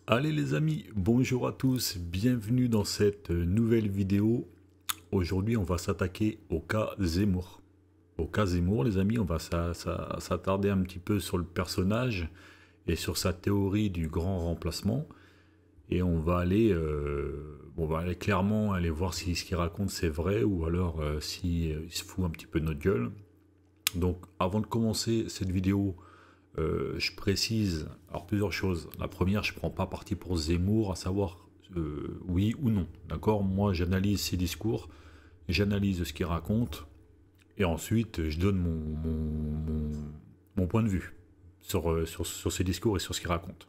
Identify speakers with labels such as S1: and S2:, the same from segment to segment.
S1: Allez les amis, bonjour à tous, bienvenue dans cette nouvelle vidéo. Aujourd'hui on va s'attaquer au cas Zemmour. Au cas Zemmour les amis, on va s'attarder un petit peu sur le personnage et sur sa théorie du grand remplacement. Et on va aller clairement aller voir si ce qu'il raconte c'est vrai ou alors si il se fout un petit peu de notre gueule. Donc avant de commencer cette vidéo, je précise alors plusieurs choses. La première, je ne prends pas parti pour Zemmour, à savoir oui ou non. D'accord. Moi, j'analyse ses discours, j'analyse ce qu'il raconte, et ensuite, je donne mon point de vue sur ses discours et sur ce qu'il raconte.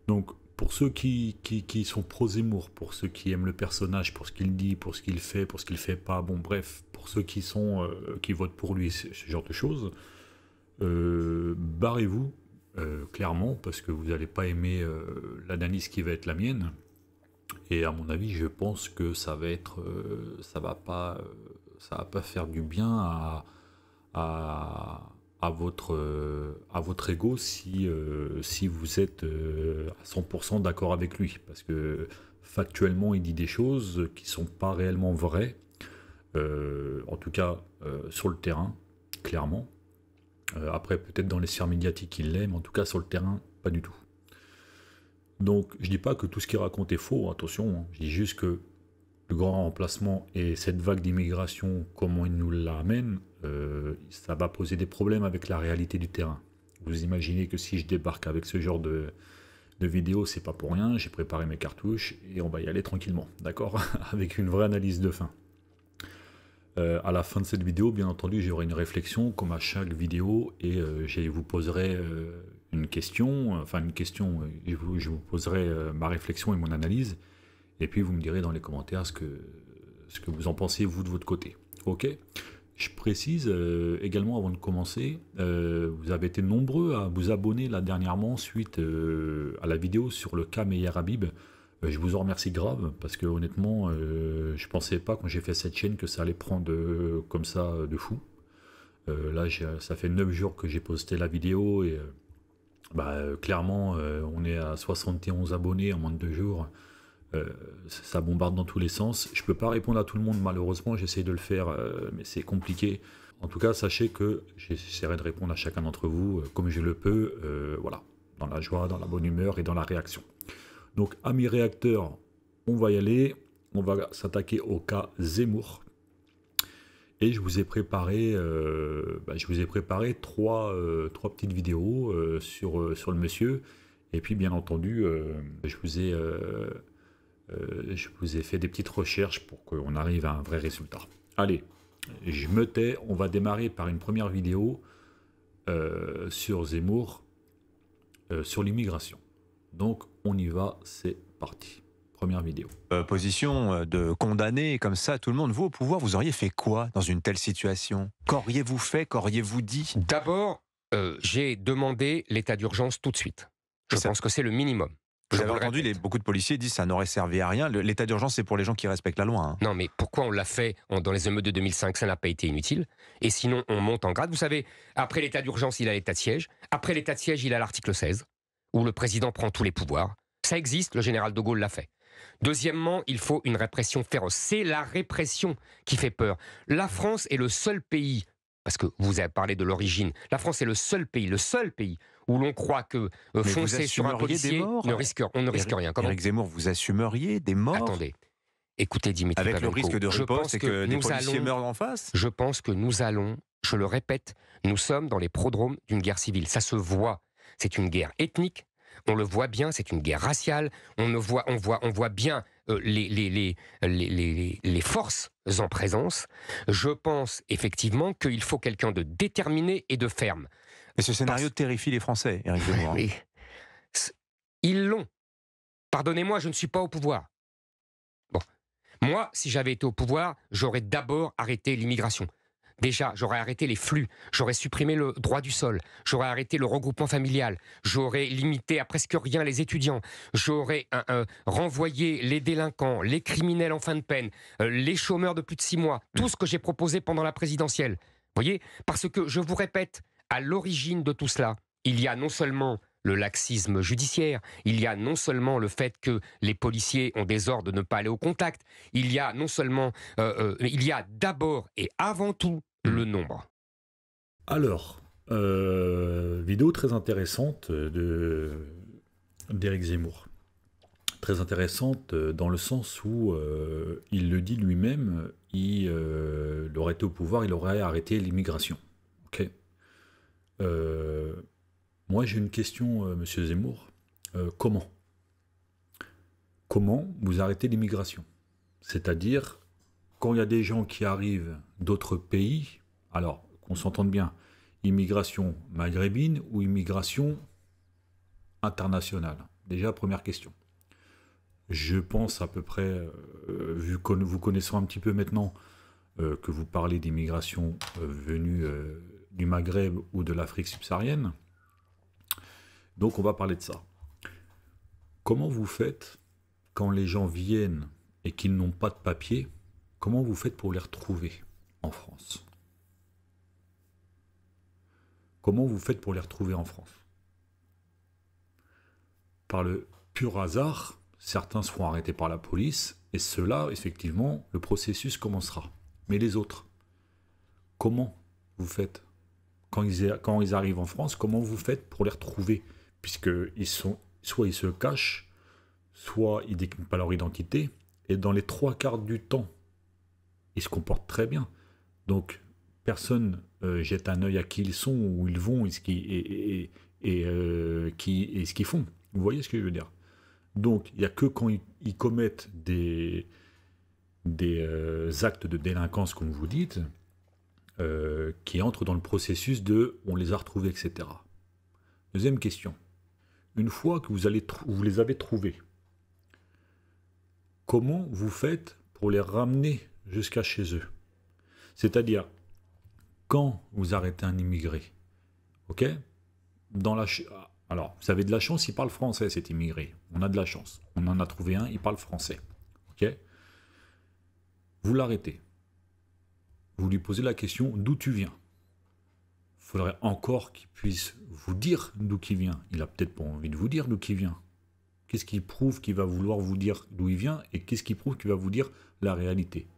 S1: Donc, pour ceux qui sont pro-Zemmour, pour ceux qui aiment le personnage, pour ce qu'il dit, pour ce qu'il fait, pour ce qu'il fait pas, bon bref, pour ceux qui votent pour lui, ce genre de choses, barrez-vous clairement parce que vous n'allez pas aimer l'analyse qui va être la mienne, et à mon avis je pense que ça va pas faire du bien à votre ego si vous êtes à 100% d'accord avec lui, parce que factuellement il dit des choses qui sont pas réellement vraies, en tout cas sur le terrain clairement. Après, peut-être dans les sphères médiatiques, il l'est, mais en tout cas, sur le terrain, pas du tout. Donc, je dis pas que tout ce qu'il raconte est faux, attention, hein. Je dis juste que le grand remplacement et cette vague d'immigration, comment il nous l'amène, ça va poser des problèmes avec la réalité du terrain. Vous imaginez que si je débarque avec ce genre de vidéo, c'est pas pour rien, j'ai préparé mes cartouches et on va y aller tranquillement, d'accord? Avec une vraie analyse de fin. À la fin de cette vidéo, bien entendu, j'aurai une réflexion, comme à chaque vidéo, et je vous poserai une question, je vous poserai ma réflexion et mon analyse, et puis vous me direz dans les commentaires ce que vous en pensez, vous, de votre côté. Ok. Je précise également, avant de commencer, vous avez été nombreux à vous abonner là dernièrement, suite à la vidéo sur le cas Meyer Habib. Je vous en remercie grave, parce que honnêtement, je pensais pas quand j'ai fait cette chaîne que ça allait prendre comme ça de fou. Là, ça fait 9 jours que j'ai posté la vidéo, et clairement, on est à 71 abonnés en moins de 2 jours. Ça bombarde dans tous les sens. Je peux pas répondre à tout le monde, malheureusement, j'essaie de le faire, mais c'est compliqué. En tout cas, sachez que j'essaierai de répondre à chacun d'entre vous comme je le peux, voilà, dans la joie, dans la bonne humeur et dans la réaction. Donc, amis réacteurs, on va y aller. On va s'attaquer au cas Zemmour. Et je vous ai préparé, trois petites vidéos sur le monsieur. Et puis, bien entendu, je vous ai fait des petites recherches pour qu'on arrive à un vrai résultat. Allez, je me tais. On va démarrer par une première vidéo sur Zemmour, sur l'immigration. Donc, on y va, c'est parti. Première vidéo.
S2: Position de condamner comme ça tout le monde. Vous, au pouvoir, vous auriez fait quoi dans une telle situation? Qu'auriez-vous fait? Qu'auriez-vous dit?
S3: D'abord, j'ai demandé l'état d'urgence tout de suite. Je pense que c'est le minimum.
S2: Vous avez entendu, beaucoup de policiers disent que ça n'aurait servi à rien. L'état d'urgence, c'est pour les gens qui respectent la loi. Hein.
S3: Non, mais pourquoi on l'a fait dans les émeutes de 2005? Ça n'a pas été inutile. Et sinon, on monte en grade. Vous savez, après l'état d'urgence, il a l'état de siège. Après l'état de siège, il a l'article 16, où le président prend tous les pouvoirs. Ça existe, le général de Gaulle l'a fait. Deuxièmement, il faut une répression féroce. C'est la répression qui fait peur. La France est le seul pays, parce que vous avez parlé de l'origine, la France est le seul pays où l'on croit que foncer sur un policier, on ne risque rien. Comment?
S2: Éric Zemmour, vous assumeriez des morts?
S3: Attendez, écoutez Dimitri
S2: avec
S3: Pavlenko,
S2: le risque de riposte et que des policiers meurent en face?
S3: Je pense que nous allons, je le répète, nous sommes dans les prodromes d'une guerre civile. Ça se voit. C'est une guerre ethnique. On le voit bien, c'est une guerre raciale. On voit bien les forces en présence. Je pense effectivement qu'il faut quelqu'un de déterminé et de ferme.
S2: Mais ce scénario terrifie les Français, Éric Zemmour.
S3: Oui. Ils l'ont. Pardonnez-moi, je ne suis pas au pouvoir. Bon. Moi, si j'avais été au pouvoir, j'aurais d'abord arrêté l'immigration. Déjà, j'aurais arrêté les flux, j'aurais supprimé le droit du sol, j'aurais arrêté le regroupement familial, j'aurais limité à presque rien les étudiants, j'aurais renvoyé les délinquants, les criminels en fin de peine, les chômeurs de plus de 6 mois, tout ce que j'ai proposé pendant la présidentielle. Vous voyez? Parce que, je vous répète, à l'origine de tout cela, il y a non seulement le laxisme judiciaire, il y a non seulement le fait que les policiers ont des ordres de ne pas aller au contact, il y a non seulement, il y a d'abord et avant tout le nombre.
S1: Alors, vidéo très intéressante d'Éric Zemmour. Très intéressante dans le sens où il le dit lui-même, il aurait été au pouvoir, il aurait arrêté l'immigration. Ok. Moi j'ai une question, monsieur Zemmour. Comment vous arrêtez l'immigration? C'est-à-dire, quand il y a des gens qui arrivent d'autres pays, alors qu'on s'entende bien, immigration maghrébine ou immigration internationale? Déjà, première question. Je pense à peu près, vu que vous connaissez un petit peu maintenant, que vous parlez d'immigration venue du Maghreb ou de l'Afrique subsaharienne. Donc on va parler de ça. Comment vous faites quand les gens viennent et qu'ils n'ont pas de papier? Comment vous faites pour les retrouver en France? Comment vous faites pour les retrouver en France? Par le pur hasard, certains seront arrêtés par la police, et ceux-là, effectivement, le processus commencera. Mais les autres, comment vous faites quand ils arrivent en France? Comment vous faites pour les retrouver? Puisqu'ils sont, soit ils se cachent, soit ils ne déclinent pas leur identité, et dans les 3/4 du temps, ils se comportent très bien. Donc, personne jette un œil à qui ils sont, où ils vont, et ce qu'ils font. Vous voyez ce que je veux dire? Donc, il n'y a que quand ils commettent des actes de délinquance, comme vous dites, qui entrent dans le processus de « on les a retrouvés », etc. Deuxième question. Une fois que vous les avez trouvés, comment vous faites pour les ramener jusqu'à chez eux? C'est-à-dire, quand vous arrêtez un immigré, ok, alors, vous avez de la chance, il parle français, cet immigré. On a de la chance. On en a trouvé un, il parle français. Ok. Vous l'arrêtez. Vous lui posez la question, d'où tu viens? Il faudrait encore qu'il puisse vous dire d'où il vient. Il n'a peut-être pas envie de vous dire d'où il vient. Qu'est-ce qui prouve qu'il va vouloir vous dire d'où il vient, et qu'est-ce qui prouve qu'il va vous dire la réalité?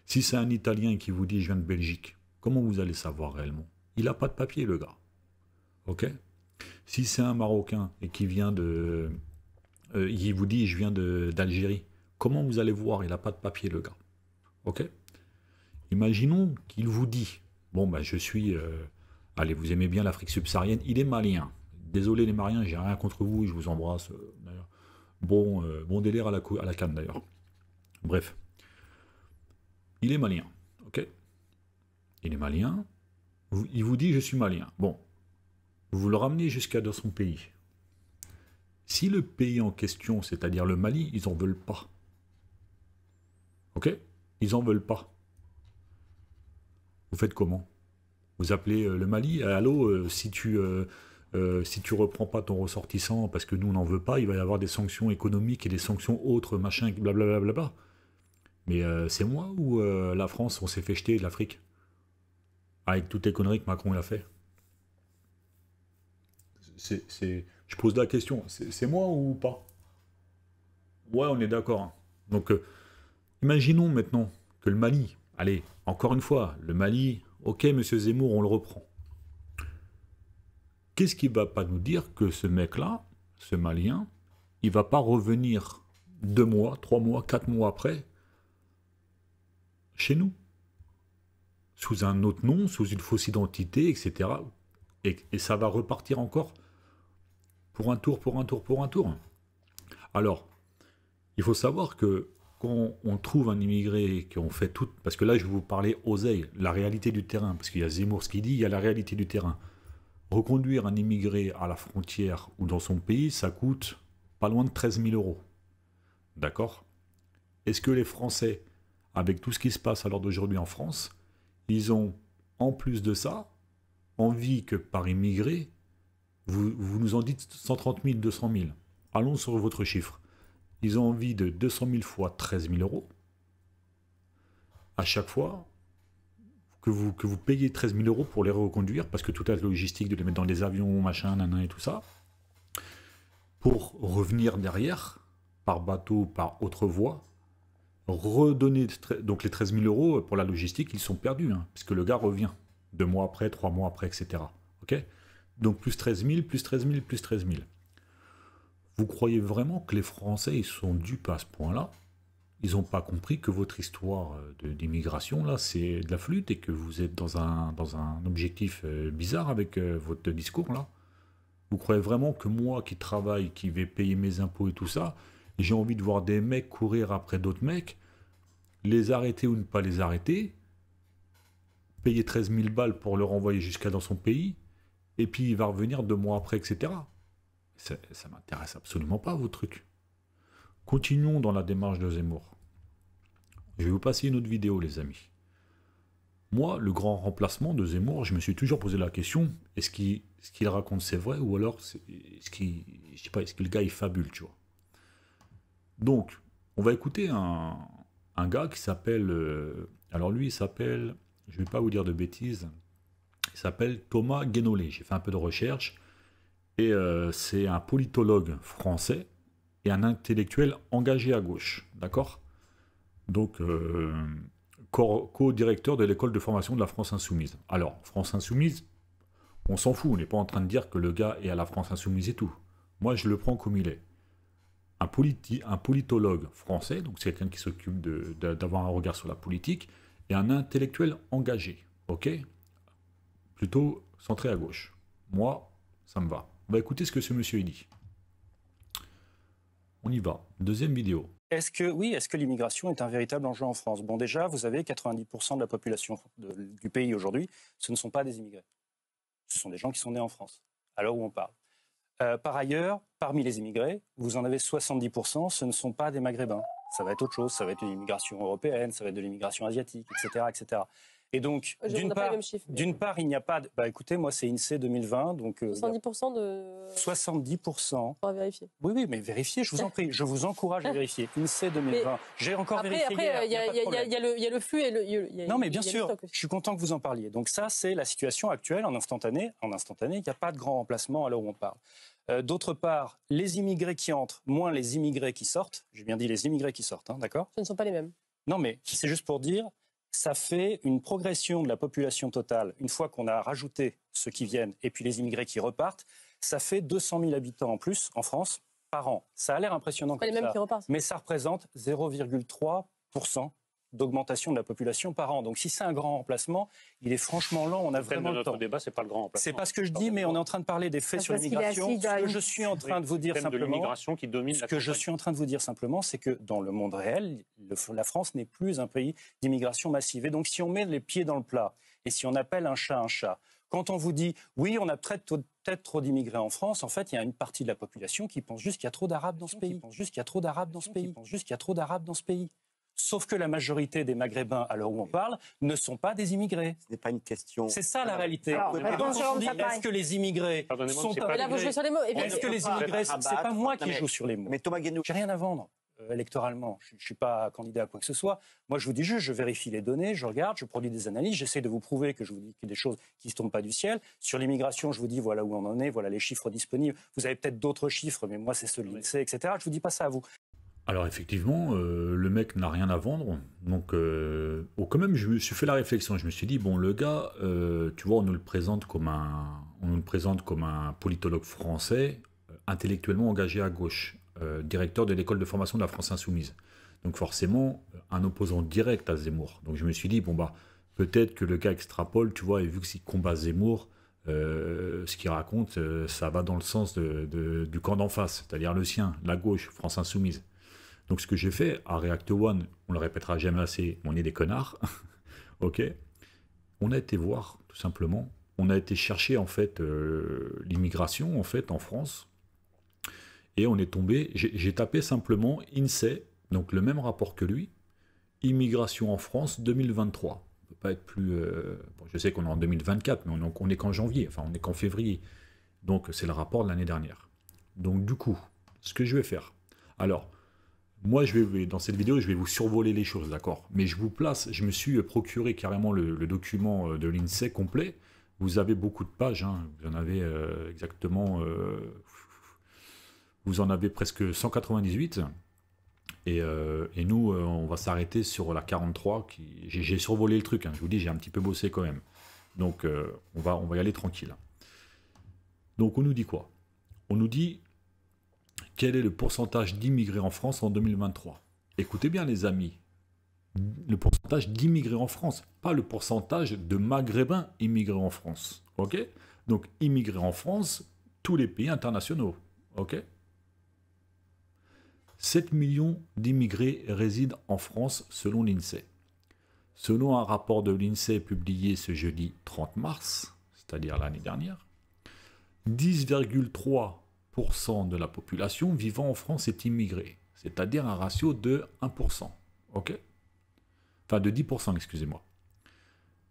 S1: Si c'est un Italien qui vous dit « je viens de Belgique », comment vous allez savoir réellement? Il n'a pas de papier, le gars. Ok. Si c'est un Marocain et qui vient il vous dit « je viens d'Algérie », comment vous allez voir? Il n'a pas de papier, le gars. Ok. Imaginons qu'il vous dit « bon, je suis... allez, vous aimez bien l'Afrique subsaharienne, il est malien. Désolé les Maliens, j'ai rien contre vous, je vous embrasse. D'ailleurs. Bon délire à la canne, d'ailleurs. Bref. Il est malien. Ok. Il est malien. Il vous dit « je suis malien ». Bon. Vous le ramenez jusqu'à dans son pays. Si le pays en question, c'est-à-dire le Mali, ils n'en veulent pas. Ok? Ils n'en veulent pas. Vous faites comment? Vous appelez le Mali, allô, si tu reprends pas ton ressortissant parce que nous on n'en veut pas, il va y avoir des sanctions économiques et des sanctions autres, machin, blablabla. Bla. Mais c'est moi ou la France, on s'est fait jeter de l'Afrique? Avec toutes les conneries que Macron a fait. Je pose la question, c'est moi ou pas? Ouais, on est d'accord. Hein. Donc, imaginons maintenant que le Mali, allez, encore une fois, le Mali, ok, monsieur Zemmour, on le reprend. Qu'est-ce qui ne va pas nous dire que ce mec-là, ce Malien, il ne va pas revenir 2 mois, 3 mois, 4 mois après, chez nous? Sous un autre nom, sous une fausse identité, etc. Et ça va repartir encore pour un tour. Alors, il faut savoir que quand on trouve un immigré qui ont fait tout... Parce que là, je vais vous parler oseille, la réalité du terrain, parce qu'il y a Zemmour ce qu'il dit, il y a la réalité du terrain. Reconduire un immigré à la frontière ou dans son pays, ça coûte pas loin de 13 000 €. D'accord? Est-ce que les Français, avec tout ce qui se passe à l'heure d'aujourd'hui en France, ils ont, en plus de ça, envie que par immigré, vous nous en dites 130 000, 200 000. Allons sur votre chiffre. Ils ont envie de 200 000 fois 13 000 € à chaque fois que vous payez 13 000 € pour les reconduire, parce que toute la logistique de les mettre dans des avions, machin, nanan et tout ça. pour revenir derrière, par bateau, par autre voie, redonner donc les 13 000 euros pour la logistique, ils sont perdus, hein, puisque le gars revient 2 mois après, 3 mois après, etc. Ok? Donc plus 13 000, plus 13 000, plus 13 000. Vous croyez vraiment que les Français ils sont dupes à ce point-là? Ils n'ont pas compris que votre histoire d'immigration, là, c'est de la flûte et que vous êtes dans un objectif bizarre avec votre discours, là? Vous croyez vraiment que moi qui travaille, qui vais payer mes impôts et tout ça, j'ai envie de voir des mecs courir après d'autres mecs, les arrêter ou ne pas les arrêter, payer 13 000 balles pour le renvoyer jusqu'à dans son pays, et puis il va revenir 2 mois après, etc. Ça m'intéresse absolument pas, vos trucs. Continuons dans la démarche de Zemmour. Je vais vous passer une autre vidéo, les amis. Moi, le grand remplacement de Zemmour, je me suis toujours posé la question, est-ce qu'il raconte c'est vrai, ou alors est-ce que le gars il fabule, tu vois. Donc, on va écouter un gars qui s'appelle, alors lui il s'appelle, je ne vais pas vous dire de bêtises, il s'appelle Thomas Guénolé. J'ai fait un peu de recherche, et c'est un politologue français, et un intellectuel engagé à gauche, d'accord? Donc, co-directeur de l'école de formation de la France Insoumise. Alors, France Insoumise, on s'en fout, on n'est pas en train de dire que le gars est à la France Insoumise et tout. Moi, je le prends comme il est. Un politologue français, donc c'est quelqu'un qui s'occupe d'avoir un regard sur la politique, et un intellectuel engagé, ok? Plutôt centré à gauche. Moi, ça me va. On va écouter ce que ce monsieur dit. On y va. Deuxième vidéo.
S4: Est-ce que l'immigration est un véritable enjeu en France? Bon, déjà, vous avez 90% de la population du pays aujourd'hui, ce ne sont pas des immigrés. Ce sont des gens qui sont nés en France, à l'heure où on parle. Par ailleurs, parmi les immigrés, vous en avez 70%, ce ne sont pas des Maghrébins. Ça va être autre chose, ça va être une immigration européenne, ça va être de l'immigration asiatique, etc., etc. Et donc, d'une part, il n'y a pas... Bah écoutez, moi, c'est INSEE 2020, donc...
S5: 70% de...
S4: 70%.
S5: On va vérifier.
S4: Oui, mais vérifiez, je vous en prie. Je vous encourage à vérifier. INSEE 2020. J'ai encore vérifié hier.
S5: Après, il y a le flux et le...
S4: Non, mais bien sûr, je suis content que vous en parliez. Donc ça, c'est la situation actuelle en instantané. En instantané, il n'y a pas de grand remplacement à l'heure où on parle. D'autre part, les immigrés qui entrent, moins les immigrés qui sortent. J'ai bien dit les immigrés qui sortent, hein, d'accord?
S5: Ce ne sont pas les mêmes.
S4: Non, mais c'est juste pour dire... Ça fait une progression de la population totale, une fois qu'on a rajouté ceux qui viennent et puis les immigrés qui repartent, ça fait 200 000 habitants en plus en France par an. Ça a l'air impressionnant comme ça, mais ça représente 0,3% d'augmentation de la population par an. Donc si c'est un grand remplacement, il est franchement lent, on a vraiment le temps.
S6: Le débat, c'est pas le grand remplacement.
S4: C'est pas ce que je dis, mais on est en train de parler des faits sur l'immigration. Ce que je suis en train de vous dire simplement, c'est que dans le monde réel, la France n'est plus un pays d'immigration massive. Et donc si on met les pieds dans le plat et si on appelle un chat, quand on vous dit oui, on a peut-être trop d'immigrés en France, en fait, il y a une partie de la population qui pense juste qu'il y a trop d'Arabes dans ce pays. Sauf que la majorité des Maghrébins, à l'heure où on parle, ne sont pas des immigrés.
S7: Ce n'est pas une question.
S4: C'est ça la réalité. Est-ce que les immigrés sont pas...
S5: Là, vous jouez sur les mots.
S4: Est-ce que les immigrés... C'est pas moi qui joue sur les mots.
S7: Mais Thomas Guénolé...
S4: J'ai rien à vendre électoralement. Je ne suis pas candidat à quoi que ce soit. Moi, je vous dis juste, je vérifie les données, je regarde, je produis des analyses, j'essaie de vous prouver que je vous dis qu'il y a des choses qui ne tombent pas du ciel. Sur l'immigration, je vous dis, voilà où on en est, voilà les chiffres disponibles. Vous avez peut-être d'autres chiffres, mais moi, c'est ceux de l'INSEE, etc. Je ne vous dis pas ça à vous.
S1: Alors effectivement, le mec n'a rien à vendre, donc quand même je me suis fait la réflexion, je me suis dit bon le gars, tu vois on nous le présente comme un politologue français, intellectuellement engagé à gauche, directeur de l'école de formation de la France Insoumise, donc forcément un opposant direct à Zemmour. Donc je me suis dit bon bah peut-être que le gars extrapole, tu vois, et vu que s'il combat Zemmour, ce qu'il raconte, ça va dans le sens du camp d'en face, c'est-à-dire le sien, la gauche, France Insoumise. Donc ce que j'ai fait à React One, on le répétera jamais assez, on est des connards, ok. On a été voir, tout simplement, on a été chercher en fait l'immigration en fait en France, et on est tombé, j'ai tapé simplement INSEE, donc le même rapport que lui, immigration en France 2023. On peut pas être plus, bon, je sais qu'on est en 2024, mais on est qu'en janvier, enfin on est qu'en février, donc c'est le rapport de l'année dernière. Donc du coup, ce que je vais faire, alors. Moi, dans cette vidéo, je vais vous survoler les choses, d'accord? Mais je vous place, je me suis procuré carrément le document de l'INSEE complet. Vous avez beaucoup de pages, hein, vous en avez exactement... vous en avez presque 198. Et nous, on va s'arrêter sur la 43. J'ai survolé le truc, hein, je vous dis, j'ai un petit peu bossé quand même. Donc, on va y aller tranquille. Donc, on nous dit quoi? On nous dit quel est le pourcentage d'immigrés en France en 2023. Écoutez bien, les amis. Le pourcentage d'immigrés en France, pas le pourcentage de maghrébins immigrés en France. Ok? Donc, immigrés en France, tous les pays internationaux. Ok? 7 millions d'immigrés résident en France selon l'INSEE. Selon un rapport de l'INSEE publié ce jeudi 30 mars, c'est-à-dire l'année dernière, 10,3% de la population vivant en France est immigrée, c'est-à-dire un ratio de 1%. Ok? Enfin, de 10%, excusez-moi.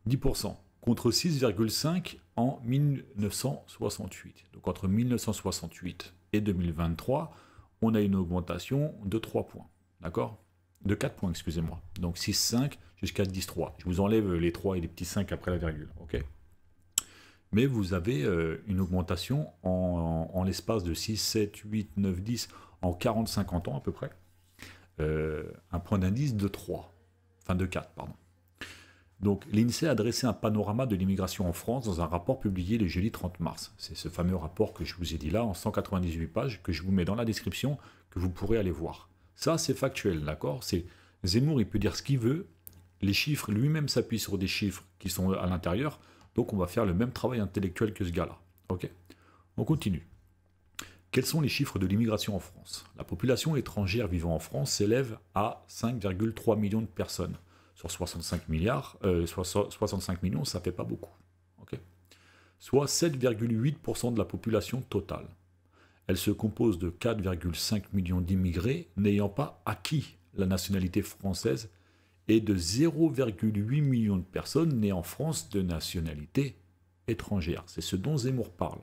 S1: 10%, contre 6,5% en 1968. Donc entre 1968 et 2023, on a une augmentation de 3 points. D'accord? De 4 points, excusez-moi. Donc 6,5 jusqu'à 10,3. Je vous enlève les 3 et les petits 5 après la virgule. Ok? Mais vous avez une augmentation en l'espace de 6, 7, 8, 9, 10, en 40-50 ans à peu près. Un point d'indice de 3. Enfin de 4, pardon. Donc l'INSEE a dressé un panorama de l'immigration en France dans un rapport publié le jeudi 30 mars. C'est ce fameux rapport que je vous ai dit là, en 198 pages, que je vous mets dans la description, que vous pourrez aller voir. Ça, c'est factuel, d'accord? C'est Zemmour, il peut dire ce qu'il veut. Les chiffres, lui-même s'appuie sur des chiffres qui sont à l'intérieur. Donc on va faire le même travail intellectuel que ce gars-là. Ok? On continue. Quels sont les chiffres de l'immigration en France? La population étrangère vivant en France s'élève à 5,3 millions de personnes. Sur 65 millions, ça ne fait pas beaucoup. Okay, soit 7,8% de la population totale. Elle se compose de 4,5 millions d'immigrés n'ayant pas acquis la nationalité française et de 0,8 millions de personnes nées en France de nationalité étrangère. C'est ce dont Zemmour parle.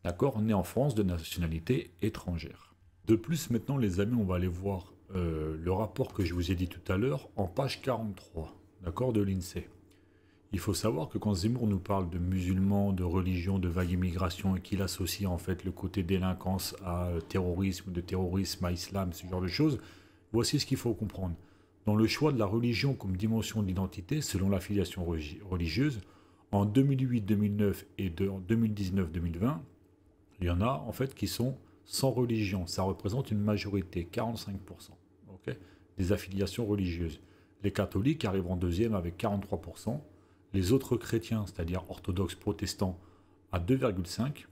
S1: D'accord, né en France de nationalité étrangère. De plus, maintenant, les amis, on va aller voir le rapport que je vous ai dit tout à l'heure en page 43, d'accord, de l'INSEE. Il faut savoir que quand Zemmour nous parle de musulmans, de religion, de vague immigration et qu'il associe en fait le côté délinquance à terrorisme, de terrorisme à islam, ce genre de choses, voici ce qu'il faut comprendre. Dans le choix de la religion comme dimension d'identité, selon l'affiliation religieuse, en 2008, 2009 et en 2019-2020, il y en a en fait qui sont sans religion. Ça représente une majorité, 45%, okay, des affiliations religieuses. Les catholiques arrivent en deuxième avec 43%. Les autres chrétiens, c'est-à-dire orthodoxes protestants, à 2,5%.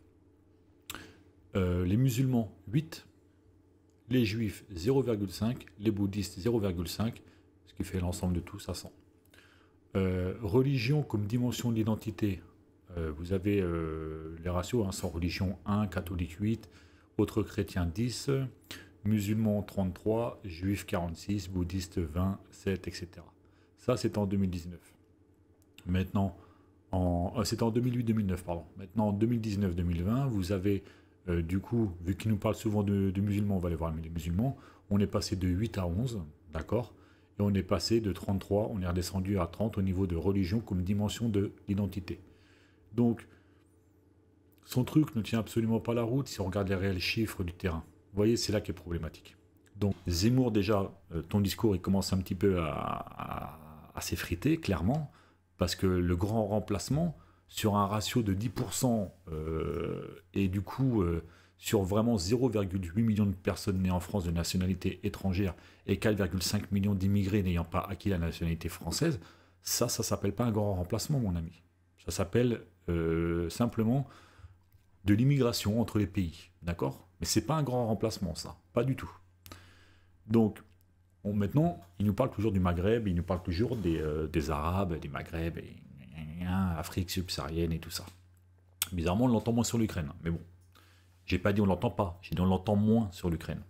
S1: Les musulmans, 8%. Les juifs, 0,5%. Les bouddhistes, 0,5%. Ce qui fait l'ensemble de tout, ça 100. Religion comme dimension de l'identité. Vous avez les ratios, hein, sans religion 1, catholique 8, autres chrétiens 10, musulmans 33, juifs 46, bouddhistes 20, 7, etc. Ça, c'est en 2019. Maintenant, c'était en 2008-2009, pardon. Maintenant, en 2019-2020, vous avez, du coup, vu qu'il nous parle souvent de musulmans, on va aller voir les musulmans, on est passé de 8 à 11, d'accord? Et on est passé de 33, on est redescendu à 30 au niveau de religion comme dimension de l'identité. Donc, son truc ne tient absolument pas la route si on regarde les réels chiffres du terrain. Vous voyez, c'est là qui est problématique. Donc, Zemmour, déjà, ton discours, il commence un petit peu à s'effriter, clairement, parce que le grand remplacement, sur un ratio de 10%, et du coup, sur vraiment 0,8 millions de personnes nées en France de nationalité étrangère et 4,5 millions d'immigrés n'ayant pas acquis la nationalité française, ça s'appelle pas un grand remplacement, mon ami. Ça s'appelle simplement de l'immigration entre les pays, d'accord? Mais c'est pas un grand remplacement, ça, pas du tout. Donc, maintenant, il nous parle toujours du Maghreb, il nous parle toujours des Arabes, des Maghreb, Afrique subsaharienne et tout ça. Bizarrement, on l'entend moins sur l'Ukraine, mais bon, j'ai pas dit on l'entend pas, j'ai dit on l'entend moins sur l'Ukraine.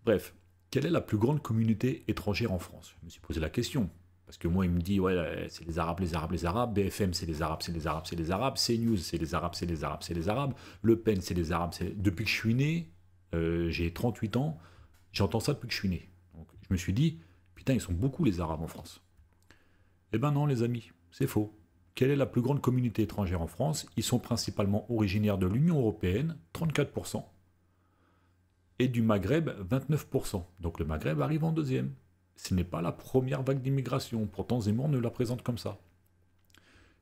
S1: Bref, quelle est la plus grande communauté étrangère en France? Je me suis posé la question. Parce que moi, il me dit, ouais, c'est les Arabes, les Arabes, les Arabes. BFM, c'est les Arabes, c'est les Arabes, c'est les Arabes. CNews, c'est les Arabes, c'est les Arabes, c'est les Arabes. Le Pen, c'est les Arabes. Depuis que je suis né, j'ai 38 ans, j'entends ça depuis que je suis né. Donc, je me suis dit, putain, ils sont beaucoup les Arabes en France. Eh ben non, les amis, c'est faux. Quelle est la plus grande communauté étrangère en France? Ils sont principalement originaires de l'Union européenne, 34%. et du Maghreb, 29%. Donc le Maghreb arrive en deuxième. Ce n'est pas la première vague d'immigration. Pourtant, Zemmour ne la présente comme ça.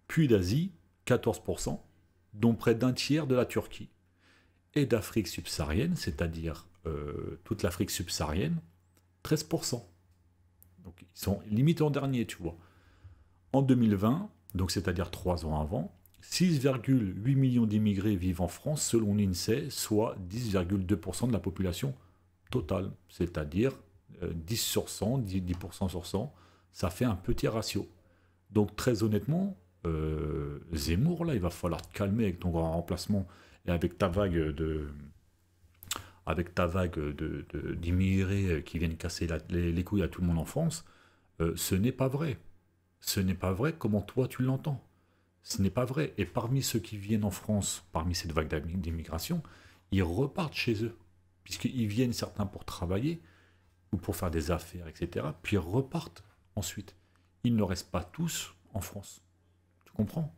S1: Puis d'Asie, 14%, dont près d'un tiers de la Turquie. Et d'Afrique subsaharienne, c'est-à-dire toute l'Afrique subsaharienne, 13%. Donc ils sont limite en dernier, tu vois. En 2020, donc c'est-à-dire 3 ans avant, 6,8 millions d'immigrés vivent en France selon l'INSEE, soit 10,2% de la population totale. C'est-à-dire 10 sur 100, 10% sur 100, ça fait un petit ratio. Donc très honnêtement, Zemmour, là, il va falloir te calmer avec ton grand remplacement et avec ta vague d'immigrés qui viennent casser les couilles à tout le monde en France. Ce n'est pas vrai. Ce n'est pas vrai comment toi tu l'entends. Ce n'est pas vrai. Et parmi ceux qui viennent en France, parmi cette vague d'immigration, ils repartent chez eux. Puisqu'ils viennent certains pour travailler ou pour faire des affaires, etc. Puis ils repartent ensuite. Ils ne restent pas tous en France. Tu comprends?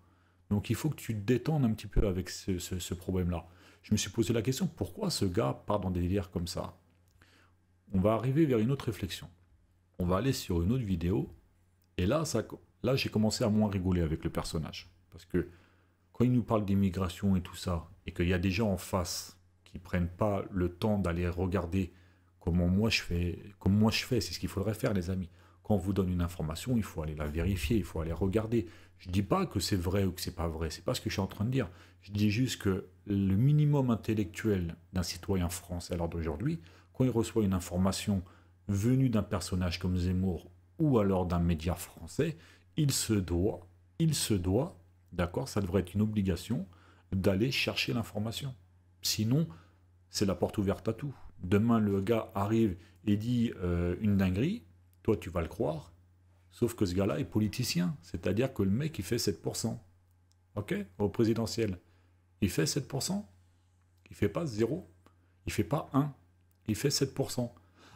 S1: Donc il faut que tu te détendes un petit peu avec ce problème-là. Je me suis posé la question, pourquoi ce gars part dans des délires comme ça? On va arriver vers une autre réflexion. On va aller sur une autre vidéo. Et là, j'ai commencé à moins rigoler avec le personnage. Parce que quand il nous parle d'immigration et tout ça, et qu'il y a des gens en face qui ne prennent pas le temps d'aller regarder comment moi je fais, c'est ce qu'il faudrait faire, les amis. Quand on vous donne une information, il faut aller la vérifier, il faut aller regarder. Je ne dis pas que c'est vrai ou que c'est pas vrai, c'est pas ce que je suis en train de dire. Je dis juste que le minimum intellectuel d'un citoyen français à l'heure d'aujourd'hui, quand il reçoit une information venue d'un personnage comme Zemmour ou alors d'un média français, il se doit, d'accord, ça devrait être une obligation d'aller chercher l'information. Sinon, c'est la porte ouverte à tout. Demain, le gars arrive et dit une dinguerie, toi tu vas le croire, sauf que ce gars-là est politicien, c'est-à-dire que le mec il fait 7%. Ok? Au présidentiel. Il fait 7%. Il fait pas 0. Il fait pas 1. Il fait 7%.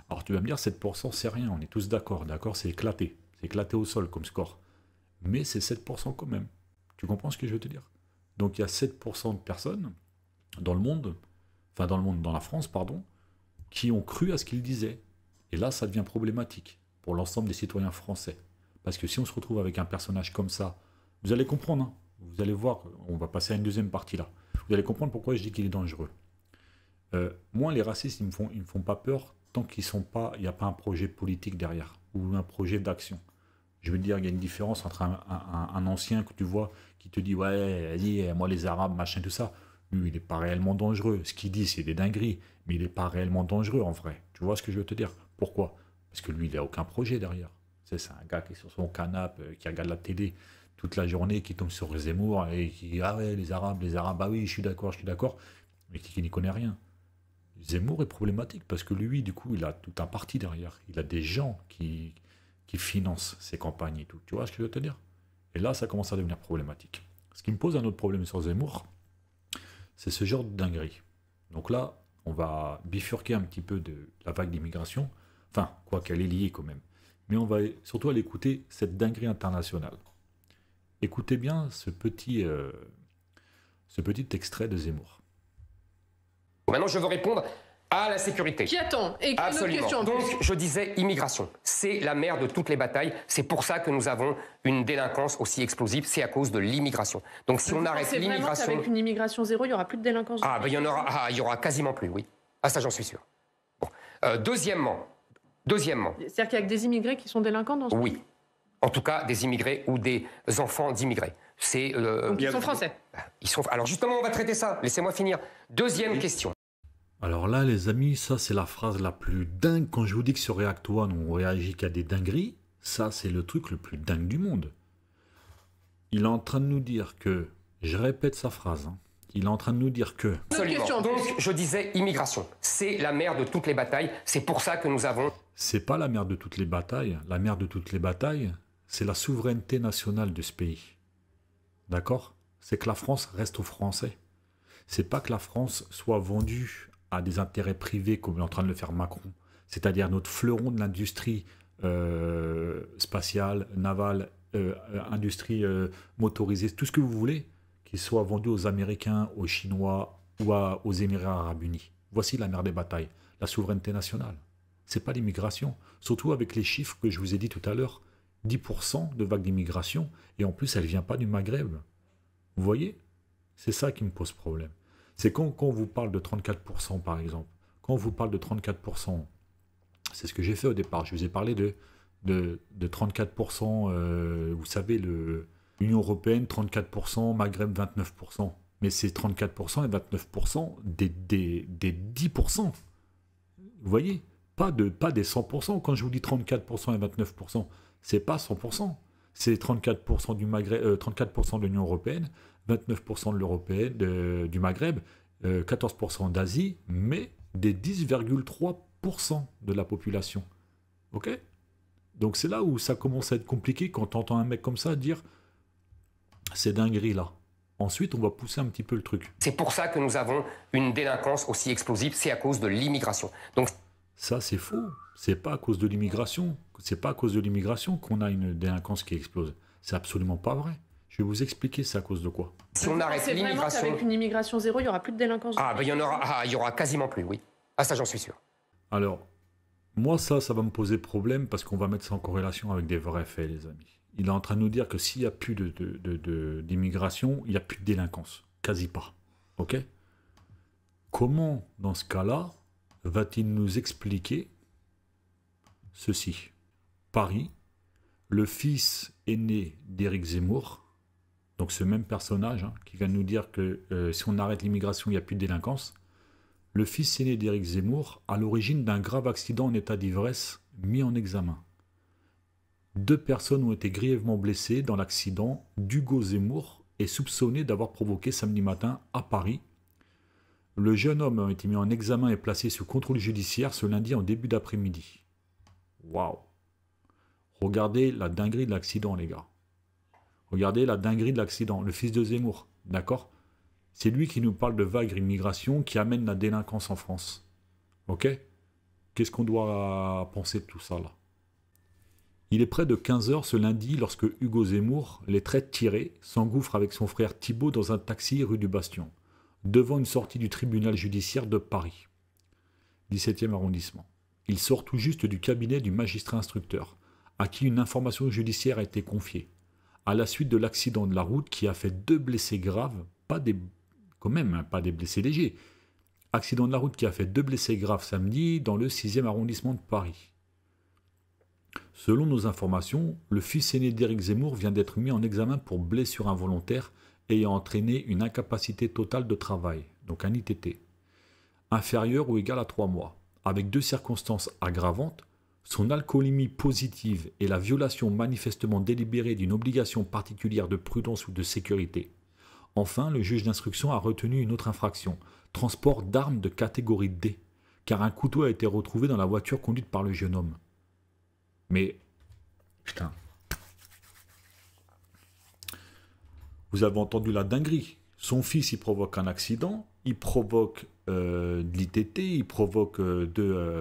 S1: Alors tu vas me dire 7% c'est rien, on est tous d'accord, c'est éclaté. C'est éclaté au sol comme score. Mais c'est 7% quand même. Tu comprends ce que je veux te dire? Donc il y a 7% de personnes dans le monde, dans la France, pardon, qui ont cru à ce qu'il disait. Et là, ça devient problématique pour l'ensemble des citoyens français. Parce que si on se retrouve avec un personnage comme ça, vous allez comprendre, hein, vous allez voir, on va passer à une deuxième partie là. Vous allez comprendre pourquoi je dis qu'il est dangereux. Moi, les racistes, ils me font pas peur tant qu'il n'y a pas un projet politique derrière, ou un projet d'action. Je veux dire, il y a une différence entre un ancien que tu vois, qui te dit « Ouais, vas-y, moi les Arabes, machin, tout ça ». Lui, il n'est pas réellement dangereux. Ce qu'il dit, c'est des dingueries, mais il n'est pas réellement dangereux en vrai. Tu vois ce que je veux te dire? Pourquoi? Parce que lui, il n'a aucun projet derrière. C'est un gars qui est sur son canapé, qui regarde la télé toute la journée, qui tombe sur Zemmour et qui dit « Ah ouais, les Arabes, ah oui, je suis d'accord, mais qui n'y connaît rien. Zemmour est problématique parce que lui, du coup, il a tout un parti derrière. Il a des gens qui financent ses campagnes et tout. Tu vois ce que je veux te dire? Et là, ça commence à devenir problématique. Ce qui me pose un autre problème sur Zemmour, c'est ce genre de dinguerie. Donc là, on va bifurquer un petit peu de la vague d'immigration. Enfin, quoi qu'elle est liée quand même. Mais on va surtout aller écouter cette dinguerie internationale. Écoutez bien ce petit extrait de Zemmour.
S3: Maintenant, je veux répondre à la sécurité.
S5: Qui attend? Et une autre
S3: Absolument.
S5: question en plus.
S3: Donc, je disais immigration. C'est la mère de toutes les batailles. C'est pour ça que nous avons une délinquance aussi explosive. C'est à cause de l'immigration. Donc, si on arrête l'immigration...
S5: Avec une immigration zéro, il n'y aura plus de délinquance.
S3: Ah, ben il y aura quasiment plus, oui. Ah, ça, j'en suis sûr. Bon. Deuxièmement...
S5: C'est-à-dire qu'il y a que des immigrés qui sont délinquants dans ce
S3: Oui. En tout cas, des immigrés ou des enfants d'immigrés.
S5: Donc ils sont français.
S3: Alors justement, on va traiter ça. Laissez-moi finir. Deuxième question.
S1: Alors là, les amis, ça c'est la phrase la plus dingue. Quand je vous dis que sur React One, on réagit qu'à des dingueries, ça c'est le truc le plus dingue du monde. Il est en train de nous dire que, je répète sa phrase, hein, il est en train de nous dire que...
S3: Absolument. Donc, je disais immigration. C'est la mère de toutes les batailles. C'est pour ça que nous avons...
S1: C'est pas la mère de toutes les batailles. La mère de toutes les batailles, c'est la souveraineté nationale de ce pays. D'accord? C'est que la France reste aux Français. C'est pas que la France soit vendue à des intérêts privés comme est en train de le faire Macron. C'est-à-dire notre fleuron de l'industrie spatiale, navale, industrie motorisée, tout ce que vous voulez, qu'il soit vendu aux Américains, aux Chinois ou aux Émirats Arabes Unis. Voici la mère des batailles, la souveraineté nationale. C'est pas l'immigration. Surtout avec les chiffres que je vous ai dit tout à l'heure. 10% de vague d'immigration, et en plus, elle ne vient pas du Maghreb. Vous voyez? C'est ça qui me pose problème. C'est quand on vous parle de 34%, par exemple. Quand on vous parle de 34%, c'est ce que j'ai fait au départ. Je vous ai parlé de 34%, vous savez, l'Union européenne, 34%, Maghreb, 29%. Mais c'est 34% et 29% des 10%. Vous voyez? Pas des 100%. Quand je vous dis 34% et 29%, c'est pas 100%. C'est 34% du Maghreb, 34% de l'Union européenne, 29% du Maghreb, 14% d'Asie, mais des 10,3% de la population. Ok? Donc c'est là où ça commence à être compliqué quand on entend un mec comme ça dire c'est dinguerie là. Ensuite, on va pousser un petit peu le truc.
S3: C'est pour ça que nous avons une délinquance aussi explosive, c'est à cause de l'immigration. Donc
S1: ça, c'est faux. C'est pas à cause de l'immigration. C'est pas à cause de l'immigration qu'on a une délinquance qui explose. C'est absolument pas vrai. Je vais vous expliquer c'est à cause de quoi.
S3: Si on arrête l'immigration...
S5: Avec une immigration zéro, il n'y aura plus de délinquance.
S3: Ah, ben il y aura quasiment plus, oui. Ah, ça, j'en suis sûr.
S1: Alors, moi, ça va me poser problème parce qu'on va mettre ça en corrélation avec des vrais faits, les amis. Il est en train de nous dire que s'il n'y a plus d'immigration, il n'y a plus de délinquance. Quasi pas. Ok? Comment, dans ce cas-là, va-t-il nous expliquer ceci? Paris, le fils aîné d'Éric Zemmour, donc ce même personnage qui vient de nous dire que si on arrête l'immigration, il n'y a plus de délinquance, le fils aîné d'Éric Zemmour, à l'origine d'un grave accident en état d'ivresse, mis en examen. 2 personnes ont été grièvement blessées dans l'accident d'Hugo Zemmour et soupçonné d'avoir provoqué samedi matin à Paris. Le jeune homme a été mis en examen et placé sous contrôle judiciaire ce lundi en début d'après-midi. Waouh! Regardez la dinguerie de l'accident, les gars. Regardez la dinguerie de l'accident. Le fils de Zemmour, d'accord? C'est lui qui nous parle de vague immigration qui amène la délinquance en France. Ok? Qu'est-ce qu'on doit penser de tout ça, là? Il est près de 15h ce lundi lorsque Hugo Zemmour, les traits tirés, s'engouffre avec son frère Thibault dans un taxi rue du Bastion, devant une sortie du tribunal judiciaire de Paris, 17e arrondissement. Il sort tout juste du cabinet du magistrat instructeur, à qui une information judiciaire a été confiée, à la suite de l'accident de la route qui a fait 2 blessés graves, pas des blessés légers. Accident de la route qui a fait 2 blessés graves samedi dans le 6e arrondissement de Paris. Selon nos informations, le fils aîné d'Éric Zemmour vient d'être mis en examen pour blessure involontaire ayant entraîné une incapacité totale de travail, donc un ITT, inférieur ou égal à 3 mois, avec 2 circonstances aggravantes, son alcoolémie positive et la violation manifestement délibérée d'une obligation particulière de prudence ou de sécurité. Enfin, le juge d'instruction a retenu une autre infraction, transport d'armes de catégorie D, car un couteau a été retrouvé dans la voiture conduite par le jeune homme. Mais, putain, vous avez entendu la dinguerie. Son fils, il provoque un accident, il provoque de l'ITT, il provoque deux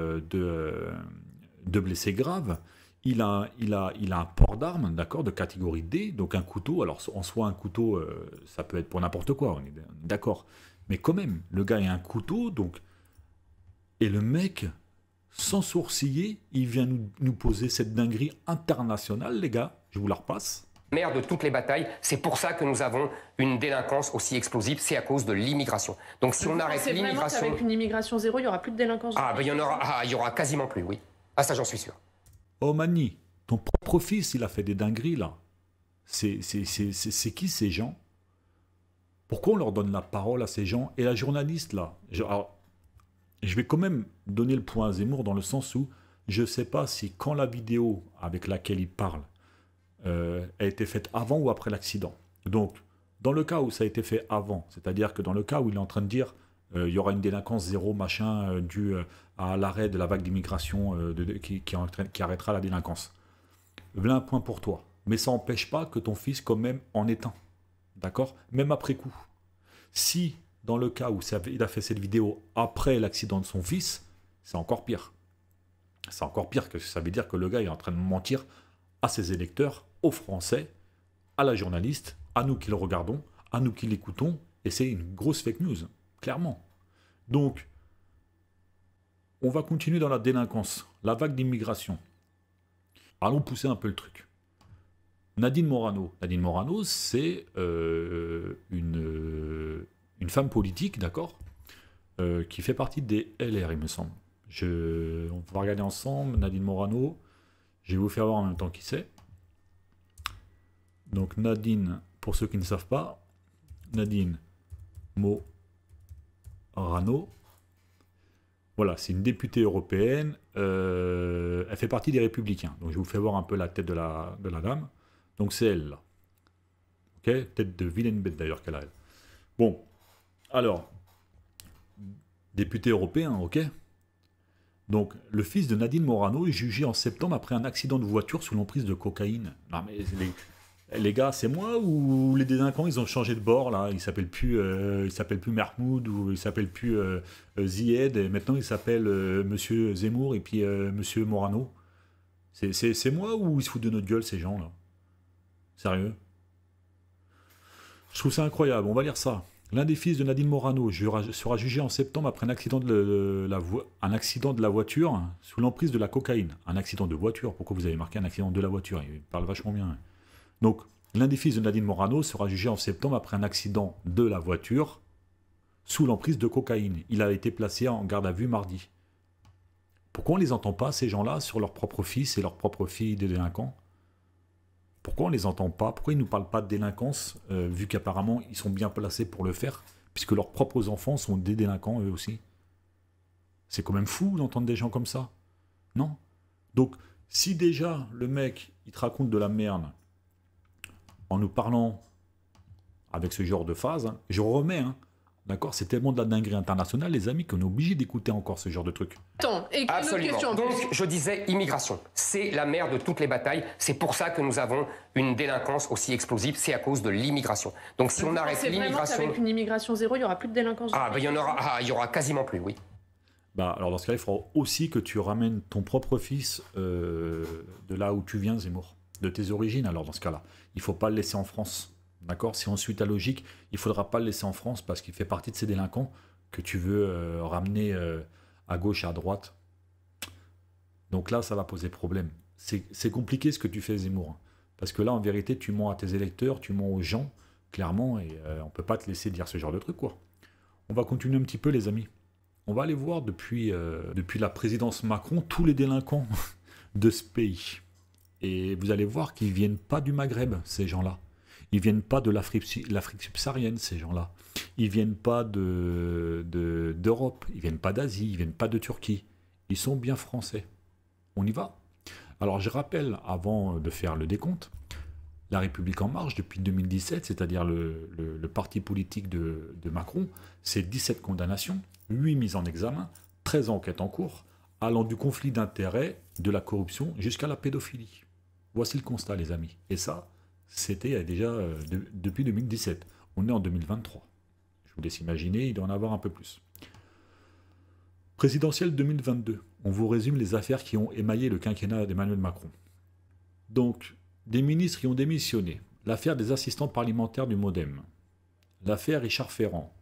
S1: blessés graves. Il a un port d'armes, d'accord, de catégorie D, donc un couteau. Alors, en soi, un couteau, ça peut être pour n'importe quoi, on est d'accord. Mais quand même, le gars a un couteau, donc... Et le mec... Sans sourciller, il vient nous poser cette dinguerie internationale, les gars. Je vous la repasse.
S3: Mère de toutes les batailles, c'est pour ça que nous avons une délinquance aussi explosive, c'est à cause de l'immigration. Donc si on arrête l'immigration...
S5: Avec une immigration zéro, il n'y aura plus de délinquance.
S3: Ah, ben il y aura quasiment plus, oui. Ah, ça, j'en suis sûr.
S1: Oh Mani, ton propre fils, il a fait des dingueries, là. C'est qui ces gens? Pourquoi on leur donne la parole à ces gens? Et la journaliste, là, je vais quand même donner le point à Zemmour dans le sens où je ne sais pas si quand la vidéo avec laquelle il parle a été faite avant ou après l'accident. Donc, dans le cas où ça a été fait avant, c'est-à-dire que dans le cas où il est en train de dire il y aura une délinquance zéro, machin, due à l'arrêt de la vague d'immigration qui arrêtera la délinquance. Voilà un point pour toi. Mais ça n'empêche pas que ton fils, quand même, en est un. D'accord? Même après coup. Si... Dans le cas où il a fait cette vidéo après l'accident de son fils, c'est encore pire. C'est encore pire, que ça veut dire que le gars est en train de mentir à ses électeurs, aux Français, à la journaliste, à nous qui le regardons, à nous qui l'écoutons, et c'est une grosse fake news, clairement. Donc, On va continuer dans la délinquance, la vague d'immigration. Allons pousser un peu le truc. Nadine Morano. Nadine Morano, c'est une femme politique, d'accord, qui fait partie des LR, il me semble. On va regarder ensemble, Nadine Morano. Je vais vous faire voir en même temps qui c'est. Donc Nadine, pour ceux qui ne savent pas, Nadine Morano. Voilà, c'est une députée européenne. Elle fait partie des Républicains. Donc je vous fais voir un peu la tête de la dame. Donc c'est elle là. Ok, tête de vilaine bête d'ailleurs qu'elle a elle. Bon, alors, député européen, ok. Donc le fils de Nadine Morano est jugé en septembre après un accident de voiture sous l'emprise de cocaïne. Non mais les gars, c'est moi ou les délinquants, ils ont changé de bord là. Ils s'appellent plus Mahmoud ou ils s'appellent plus Zied. Et maintenant ils s'appellent Monsieur Zemmour et puis Monsieur Morano. C'est moi ou ils se foutent de notre gueule ces gens là? Sérieux? Je trouve ça incroyable. On va lire ça. L'un des fils de Nadine Morano sera jugé en septembre après un accident de la voiture sous l'emprise de la cocaïne. Un accident de voiture. Pourquoi vous avez marqué un accident de la voiture? Il parle vachement bien. Donc, l'un des fils de Nadine Morano sera jugé en septembre après un accident de la voiture sous l'emprise de cocaïne. Il a été placé en garde à vue mardi. Pourquoi on ne les entend pas, ces gens-là, sur leurs propres fils et leurs propres filles des délinquants? Pourquoi on ne les entend pas? Pourquoi ils ne nous parlent pas de délinquance, vu qu'apparemment ils sont bien placés pour le faire, puisque leurs propres enfants sont des délinquants eux aussi? C'est quand même fou d'entendre des gens comme ça. Non? Donc, si déjà le mec, il te raconte de la merde, en nous parlant avec ce genre de phase, hein, je remets, hein, d'accord, c'est tellement de la dinguerie internationale, les amis, qu'on est obligé d'écouter encore ce genre de truc.
S5: Attends, et une autre
S3: Absolument.
S5: question en plus.
S3: Donc, je disais immigration. C'est la mère de toutes les batailles. C'est pour ça que nous avons une délinquance aussi explosive. C'est à cause de l'immigration. Donc, si on arrête
S5: C'est vraiment
S3: l'immigration...
S5: qu'avec une immigration zéro, il n'y aura plus de délinquance.
S3: Ah, ben il y aura quasiment plus, oui.
S1: Bah, alors dans ce cas, il faudra aussi que tu ramènes ton propre fils de là où tu viens, Zemmour, de tes origines. Alors dans ce cas-là, il ne faut pas le laisser en France. D'accord? Si on suit ta logique, il ne faudra pas le laisser en France parce qu'il fait partie de ces délinquants que tu veux ramener à gauche et à droite. Donc là, ça va poser problème. C'est compliqué ce que tu fais, Zemmour. Hein, parce que là, en vérité, tu mens à tes électeurs, tu mens aux gens, clairement, et on ne peut pas te laisser dire ce genre de truc, quoi. On va continuer un petit peu, les amis. On va aller voir depuis la présidence Macron tous les délinquants de ce pays. Et vous allez voir qu'ils ne viennent pas du Maghreb, ces gens-là. Ils ne viennent pas de l'Afrique subsaharienne, ces gens-là. Ils ne viennent pas d'Europe, ils ne viennent pas d'Asie, ils ne viennent pas de Turquie. Ils sont bien français. On y va? Alors je rappelle, avant de faire le décompte, La République En Marche, depuis 2017, c'est-à-dire le parti politique de Macron, c'est 17 condamnations, 8 mises en examen, 13 enquêtes en cours, allant du conflit d'intérêts, de la corruption, jusqu'à la pédophilie. Voici le constat, les amis. Et ça, c'était déjà depuis 2017. On est en 2023. Je vous laisse imaginer, il doit en avoir un peu plus. Présidentielle 2022. On vous résume les affaires qui ont émaillé le quinquennat d'Emmanuel Macron. Donc, des ministres qui ont démissionné. L'affaire des assistants parlementaires du MoDem. L'affaire Richard Ferrand.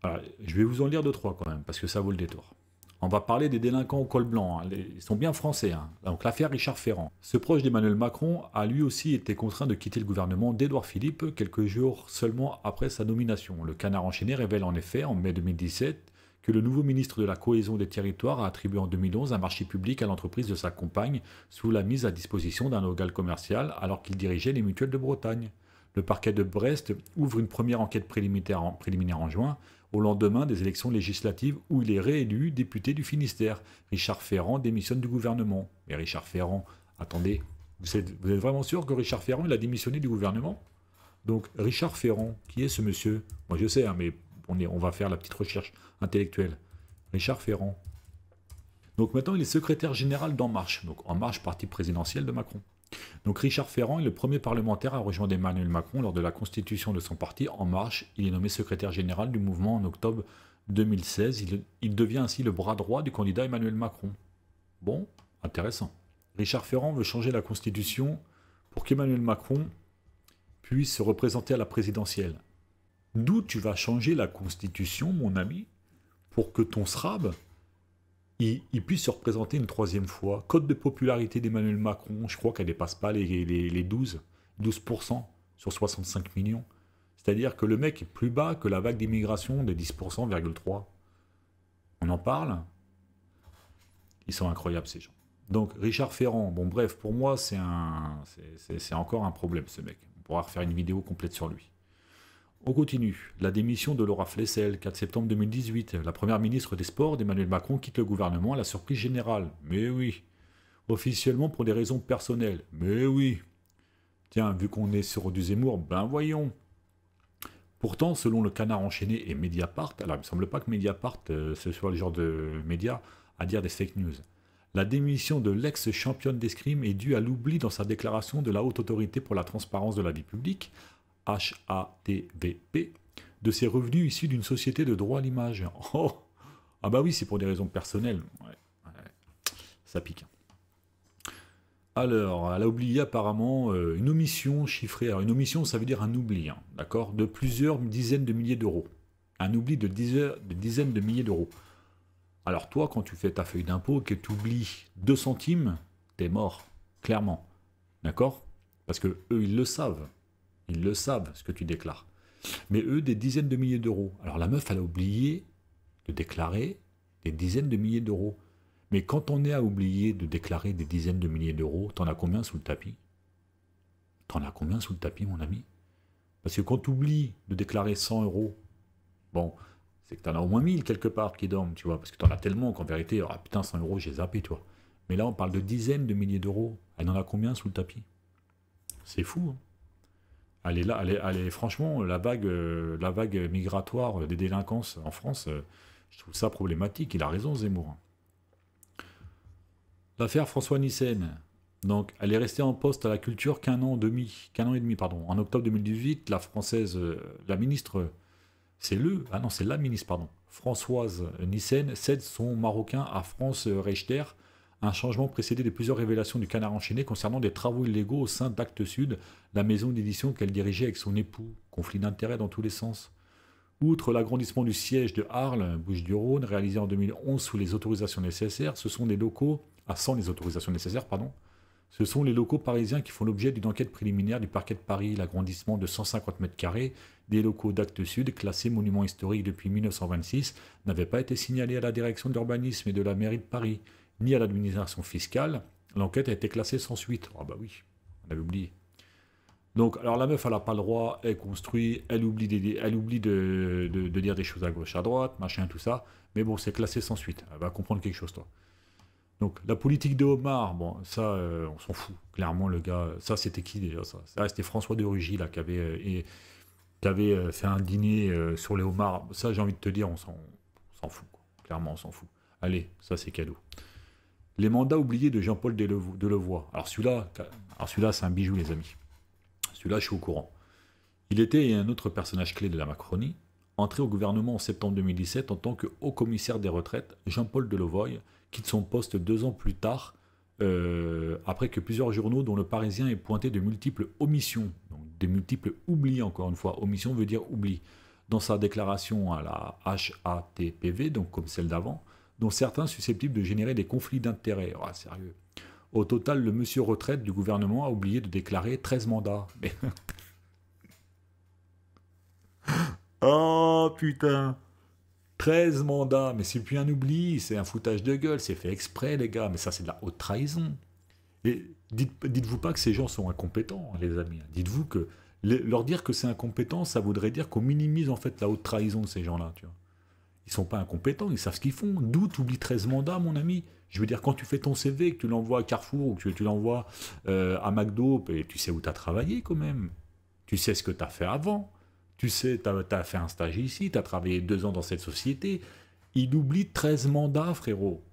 S1: Voilà, je vais vous en lire 2-3 quand même, parce que ça vaut le détour. On va parler des délinquants au col blanc, hein. Ils sont bien français. Hein. Donc l'affaire Richard Ferrand. Ce proche d'Emmanuel Macron a lui aussi été contraint de quitter le gouvernement d'Édouard Philippe quelques jours seulement après sa nomination. Le Canard enchaîné révèle en effet, en mai 2017, que le nouveau ministre de la Cohésion des Territoires a attribué en 2011 un marché public à l'entreprise de sa compagne sous la mise à disposition d'un local commercial alors qu'il dirigeait les mutuelles de Bretagne. Le parquet de Brest ouvre une première enquête préliminaire en juin, au lendemain des élections législatives où il est réélu député du Finistère. Richard Ferrand démissionne du gouvernement. Mais Richard Ferrand, attendez, vous êtes vraiment sûr que Richard Ferrand il a démissionné du gouvernement? Donc Richard Ferrand, qui est ce monsieur? Moi je sais, hein, mais on va faire la petite recherche intellectuelle. Richard Ferrand. Donc maintenant il est secrétaire général d'En Marche. Donc En Marche, parti présidentiel de Macron. Donc Richard Ferrand est le premier parlementaire à rejoindre Emmanuel Macron lors de la constitution de son parti En Marche. Il est nommé secrétaire général du mouvement en octobre 2016. Il devient ainsi le bras droit du candidat Emmanuel Macron. Bon, intéressant. Richard Ferrand veut changer la constitution pour qu'Emmanuel Macron puisse se représenter à la présidentielle. D'où tu vas changer la constitution, mon ami, pour que ton SRAB, il puisse se représenter une troisième fois. Cote de popularité d'Emmanuel Macron, je crois qu'elle dépasse pas les 12% sur 65 millions. C'est-à-dire que le mec est plus bas que la vague d'immigration des 10,3%. On en parle. Ils sont incroyables, ces gens. Donc, Richard Ferrand, bon bref, pour moi, c'est encore un problème, ce mec. On pourra refaire une vidéo complète sur lui. On continue. La démission de Laura Flessel, 4 septembre 2018. La première ministre des Sports d'Emmanuel Macron quitte le gouvernement à la surprise générale. Mais oui. Officiellement pour des raisons personnelles. Mais oui. Tiens, vu qu'on est sur du Zemmour, ben voyons. Pourtant, selon le Canard enchaîné et Mediapart, alors il ne me semble pas que Mediapart, ce soit le genre de média à dire des fake news. La démission de l'ex-championne d'escrime est due à l'oubli dans sa déclaration de la Haute Autorité pour la Transparence de la Vie Publique, HATVP, de ses revenus issus d'une société de droit à l'image. Oh, ah bah oui, c'est pour des raisons personnelles. Ouais, ça pique. Alors, elle a oublié apparemment une omission chiffrée. Alors, une omission, ça veut dire un oubli, hein, d'accord, de plusieurs dizaines de milliers d'euros. Un oubli de dizaines de milliers d'euros. Alors toi, quand tu fais ta feuille d'impôt et que tu oublies 2 centimes, t'es mort, clairement. D'accord? Parce que eux, ils le savent. Ils le savent, ce que tu déclares. Mais eux, des dizaines de milliers d'euros. Alors la meuf, elle a oublié de déclarer des dizaines de milliers d'euros. Mais quand on est à oublier de déclarer des dizaines de milliers d'euros, t'en as combien sous le tapis? T'en as combien sous le tapis, mon ami? Parce que quand tu oublies de déclarer 100 euros, bon, c'est que t'en as au moins 1000 quelque part qui dorment, tu vois, parce que t'en as tellement qu'en vérité, ah putain, 100 euros, j'ai zappé, tu vois. Mais là, on parle de dizaines de milliers d'euros. Elle en a combien sous le tapis? C'est fou, hein. Elle est là, elle est franchement, la vague migratoire des délinquances en France, je trouve ça problématique. Il a raison, Zemmour. L'affaire François Nyssen. Donc, elle est restée en poste à la culture qu'un an et demi, pardon. En octobre 2018, la ministre, c'est la ministre, pardon. Françoise Nyssen cède son Marocain à France Rechter, un changement précédé de plusieurs révélations du Canard enchaîné concernant des travaux illégaux au sein d'Actes Sud, la maison d'édition qu'elle dirigeait avec son époux. Conflit d'intérêts dans tous les sens. Outre l'agrandissement du siège de Arles, Bouches-du-Rhône, réalisé en 2011 sous les autorisations nécessaires, sans les autorisations nécessaires, pardon. Ce sont les locaux parisiens qui font l'objet d'une enquête préliminaire du parquet de Paris, l'agrandissement de 150 mètres carrés des locaux d'Actes Sud, classés monuments historiques depuis 1926, n'avait pas été signalé à la direction de l'urbanisme et de la mairie de Paris, ni à l'administration fiscale. L'enquête a été classée sans suite. Ah bah oui, on avait oublié. Donc, alors la meuf, elle n'a pas le droit, elle construit, elle oublie de dire des choses à gauche, à droite, machin, tout ça. Mais bon, c'est classé sans suite. Elle va comprendre quelque chose, toi. Donc, la politique de Omar, bon, ça, on s'en fout. Clairement, le gars, ça, c'était qui déjà, ça? C'était François de Rugy, là, qui avait fait un dîner sur les homards. Ça, j'ai envie de te dire, on s'en fout, quoi. Clairement, on s'en fout. Allez, ça, c'est cadeau. Les mandats oubliés de Jean-Paul Delevoye. Alors, celui-là, c'est un bijou, les amis. Celui-là, je suis au courant. Il était un autre personnage clé de la Macronie. Entré au gouvernement en septembre 2017 en tant que haut-commissaire des retraites, Jean-Paul Delevoye quitte son poste 2 ans plus tard, après que plusieurs journaux, dont Le Parisien, aient pointé de multiples omissions, donc des multiples oublis, encore une fois. Omission veut dire oubli. Dans sa déclaration à la HATPV, donc comme celle d'avant, dont certains susceptibles de générer des conflits d'intérêts. Oh, sérieux. Au total, le monsieur retraite du gouvernement a oublié de déclarer 13 mandats. Mais... oh putain, 13 mandats, mais c'est plus un oubli, c'est un foutage de gueule, c'est fait exprès les gars, mais ça c'est de la haute trahison. Et dites-vous pas que ces gens sont incompétents, les amis. Dites-vous que leur dire que c'est incompétent, ça voudrait dire qu'on minimise en fait la haute trahison de ces gens-là, tu vois. Ils sont pas incompétents, ils savent ce qu'ils font. D'où tu oublies 13 mandats, mon ami? Je veux dire, quand tu fais ton CV, que tu l'envoies à Carrefour, ou que tu l'envoies à McDo, et tu sais où tu as travaillé quand même. Tu sais ce que tu as fait avant. Tu sais, tu as fait un stage ici, tu as travaillé 2 ans dans cette société. Il oublie 13 mandats, frérot.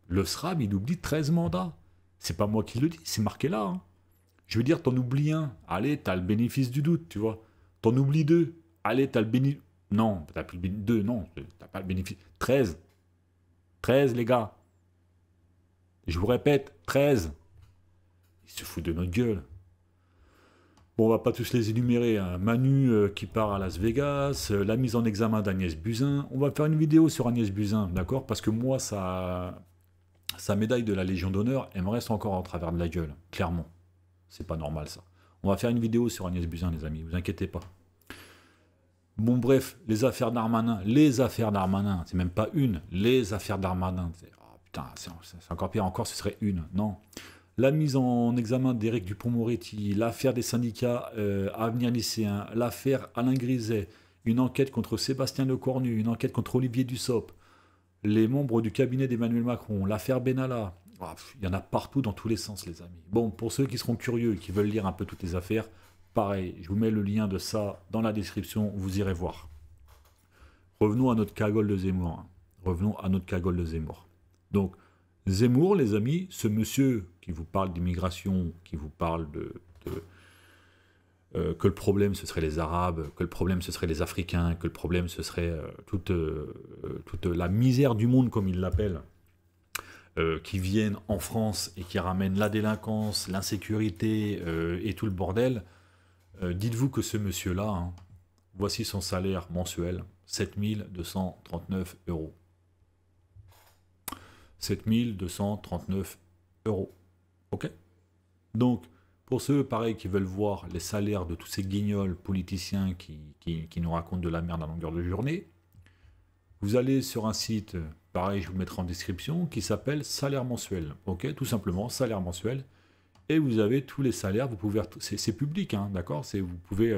S1: Le SRAB, il oublie 13 mandats. C'est pas moi qui le dis, c'est marqué là. Hein. Je veux dire, t'en oublies un. Allez, t'as le bénéfice du doute, tu vois. T'en oublies 2. Allez, t'as le bénéfice... Non, t'as plus le bénéfice... 2, non, t'as pas le bénéfice... 13. 13, les gars. Je vous répète, 13. Ils se foutent de notre gueule. Bon, on va pas tous les énumérer, hein. Manu qui part à Las Vegas, la mise en examen d'Agnès Buzyn. On va faire une vidéo sur Agnès Buzyn, d'accord? Parce que moi, sa médaille de la Légion d'honneur, elle me reste encore en travers de la gueule, clairement. C'est pas normal, ça. On va faire une vidéo sur Agnès Buzyn, les amis, vous inquiétez pas. Bon, bref, les affaires Darmanin, c'est même pas une, les affaires Darmanin. Oh, putain, c'est encore pire, encore ce serait une, non. La mise en examen d'Éric Dupond-Moretti, l'affaire des syndicats Avenir lycéen, l'affaire Alain Griset, une enquête contre Sébastien Lecornu, une enquête contre Olivier Dussopt, les membres du cabinet d'Emmanuel Macron, l'affaire Benalla. Oh, il y en a partout dans tous les sens, les amis. Bon, pour ceux qui seront curieux et qui veulent lire un peu toutes les affaires, pareil, je vous mets le lien de ça dans la description, vous irez voir. Revenons à notre cagole de Zemmour. Donc, Zemmour, les amis, ce monsieur qui vous parle d'immigration, qui vous parle que le problème ce serait les Arabes, que le problème ce serait les Africains, que le problème ce serait toute la misère du monde, comme il l'appelle, qui viennent en France et qui ramènent la délinquance, l'insécurité et tout le bordel, dites-vous que ce monsieur-là, hein, voici son salaire mensuel, 7 239 €. 7 239 €. Ok? Donc, pour ceux, pareil, qui veulent voir les salaires de tous ces guignols politiciens qui nous racontent de la merde à longueur de journée, vous allez sur un site, pareil, je vous le mettrai en description, qui s'appelle Salaire mensuel. Ok? Tout simplement, salaire mensuel. Et vous avez tous les salaires, vous pouvez, c'est public, hein, d'accord? Vous pouvez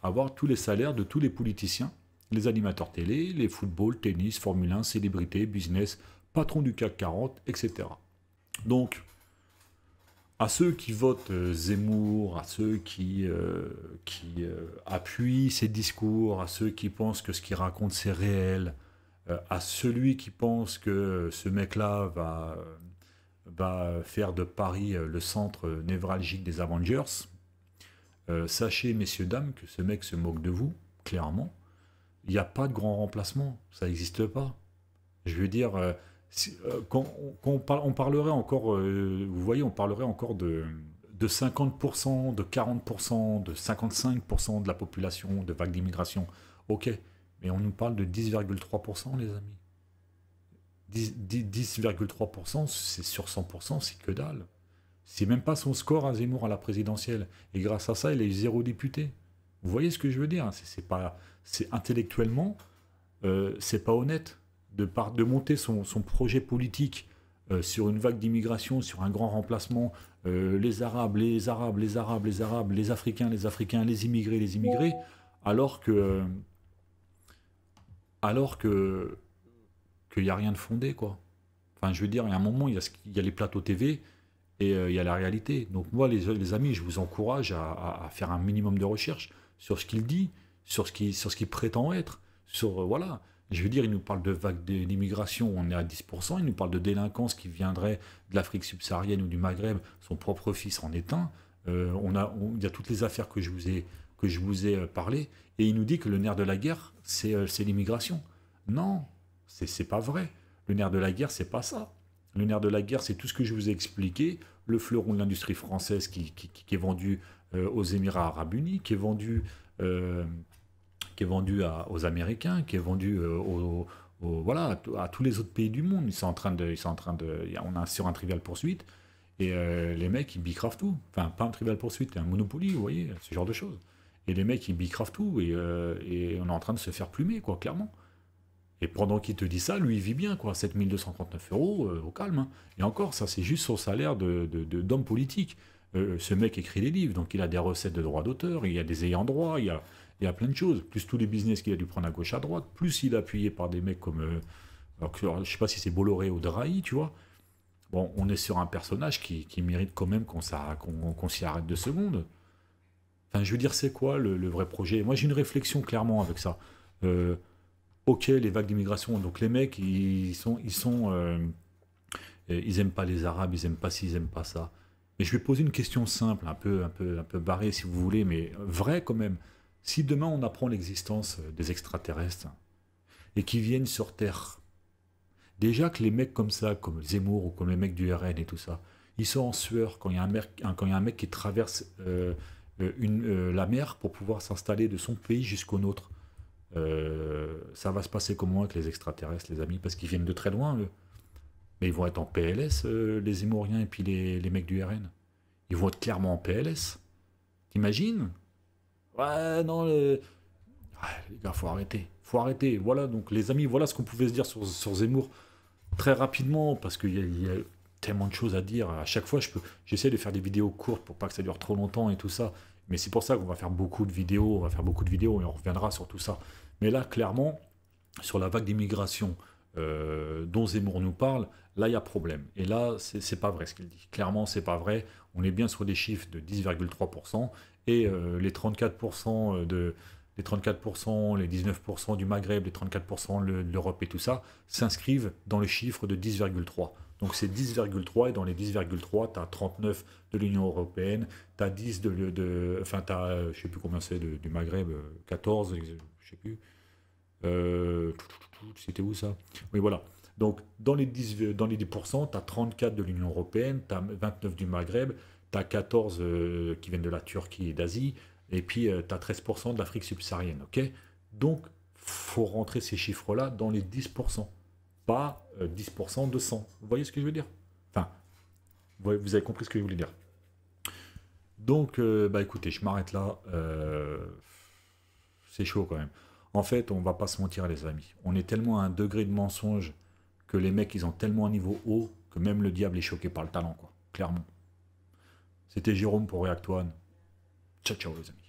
S1: avoir tous les salaires de tous les politiciens, les animateurs télé, les football, tennis, Formule 1, célébrités, business, patron du CAC 40, etc. Donc, à ceux qui votent Zemmour, à ceux qui appuient ses discours, à ceux qui pensent que ce qu'il raconte c'est réel, à celui qui pense que ce mec-là va faire de Paris le centre névralgique des Avengers, sachez, messieurs, dames, que ce mec se moque de vous, clairement. Il n'y a pas de grand remplacement, ça n'existe pas. Je veux dire, quand on parlerait encore, vous voyez, on parlerait encore de 50%, de 40%, de 55% de la population de vague d'immigration. Ok, mais on nous parle de 10,3%, les amis. 10,3%, c'est sur 100%, c'est que dalle. C'est même pas son score à Zemmour à la présidentielle. Et grâce à ça, il a eu 0 député. Vous voyez ce que je veux dire? C'est intellectuellement, c'est pas honnête de monter son projet politique sur une vague d'immigration, sur un grand remplacement, les Arabes, les Africains, les immigrés, alors qu'il n'y a rien de fondé, quoi. Enfin, je veux dire, il y a un moment, il y a les plateaux TV et il y a la réalité. Donc moi, les amis, je vous encourage à faire un minimum de recherche sur ce qu'il dit, sur ce qu'il prétend être, voilà. Je veux dire, il nous parle de vague d'immigration, on est à 10%, il nous parle de délinquance qui viendrait de l'Afrique subsaharienne ou du Maghreb, son propre fils en est un. Il y a toutes les affaires que je vous ai parlé, et il nous dit que le nerf de la guerre, c'est l'immigration. Non, c'est pas vrai. Le nerf de la guerre, c'est pas ça. Le nerf de la guerre, c'est tout ce que je vous ai expliqué, le fleuron de l'industrie française qui est vendu aux Émirats Arabes Unis, qui est vendu aux Américains, qui est vendu voilà, à tous les autres pays du monde. On a sur un Trivial Poursuite, et les mecs, ils bicravent tout. Enfin, pas un Trivial Poursuite, un Monopoly, vous voyez, ce genre de choses. Et les mecs, ils bicravent tout, et on est en train de se faire plumer, quoi, clairement. Et pendant qu'il te dit ça, lui, il vit bien, quoi, 7 239 € au calme. Hein. Et encore, ça, c'est juste son salaire d'homme politique. Ce mec écrit des livres, donc il a des recettes de droits d'auteur, il y a des ayants droit, il y a plein de choses, plus tous les business qu'il a dû prendre à gauche, à droite, plus il est appuyé par des mecs comme, alors, je sais pas si c'est Bolloré ou Drahi, tu vois. Bon, on est sur un personnage qui mérite quand même qu'on s'y arrête 2 secondes. Enfin, je veux dire, c'est quoi le vrai projet? Moi, j'ai une réflexion clairement avec ça. Ok, les vagues d'immigration, donc les mecs, ils aiment pas les Arabes, ils aiment pas ci, ils aiment pas ça. Mais je vais poser une question simple, un peu barrée si vous voulez, mais vraie quand même. Si demain on apprend l'existence des extraterrestres et qu'ils viennent sur Terre, déjà que les mecs comme ça, comme Zemmour ou comme les mecs du RN et tout ça, ils sont en sueur quand il y a un mec qui traverse la mer pour pouvoir s'installer de son pays jusqu'au nôtre. Ça va se passer comment avec les extraterrestres, les amis? Parce qu'ils viennent de très loin, eux. Mais ils vont être en PLS, les Zémoriens et puis les mecs du RN. Ils vont être clairement en PLS. T'imagines? Ouais, non, ouais, les gars, faut arrêter. Faut arrêter. Voilà, donc les amis, voilà ce qu'on pouvait se dire sur Zemmour très rapidement, parce qu'il y a tellement de choses à dire. À chaque fois, j'essaie de faire des vidéos courtes pour pas que ça dure trop longtemps et tout ça. Mais c'est pour ça qu'on va faire beaucoup de vidéos. On va faire beaucoup de vidéos et on reviendra sur tout ça. Mais là, clairement, sur la vague d'immigration dont Zemmour nous parle, là, il y a problème. Et là, c'est pas vrai ce qu'il dit. Clairement, c'est pas vrai. On est bien sur des chiffres de 10,3%. Et les 34% les 34%, les 19% du Maghreb, les 34% de l'Europe et tout ça, s'inscrivent dans le chiffre de 10,3. Donc c'est 10,3 et dans les 10,3, tu as 39 de l'Union européenne, tu as 10 enfin, tu as, je sais plus combien c'est du Maghreb, 14, je sais plus. C'était où ça? Oui, voilà. Donc dans les 10%, tu as 34 de l'Union européenne, tu as 29 du Maghreb, tu as 14 qui viennent de la Turquie et d'Asie, et puis tu as 13% de l'Afrique subsaharienne. Ok, donc, faut rentrer ces chiffres-là dans les 10%, pas 10% de 100. Vous voyez ce que je veux dire? Enfin, vous avez compris ce que je voulais dire. Donc, bah écoutez, je m'arrête là. C'est chaud quand même. En fait, on va pas se mentir, les amis. On est tellement à un degré de mensonge que les mecs, ils ont tellement un niveau haut que même le diable est choqué par le talent, quoi. Clairement. C'était Jérôme pour React One. Ciao, ciao, les amis.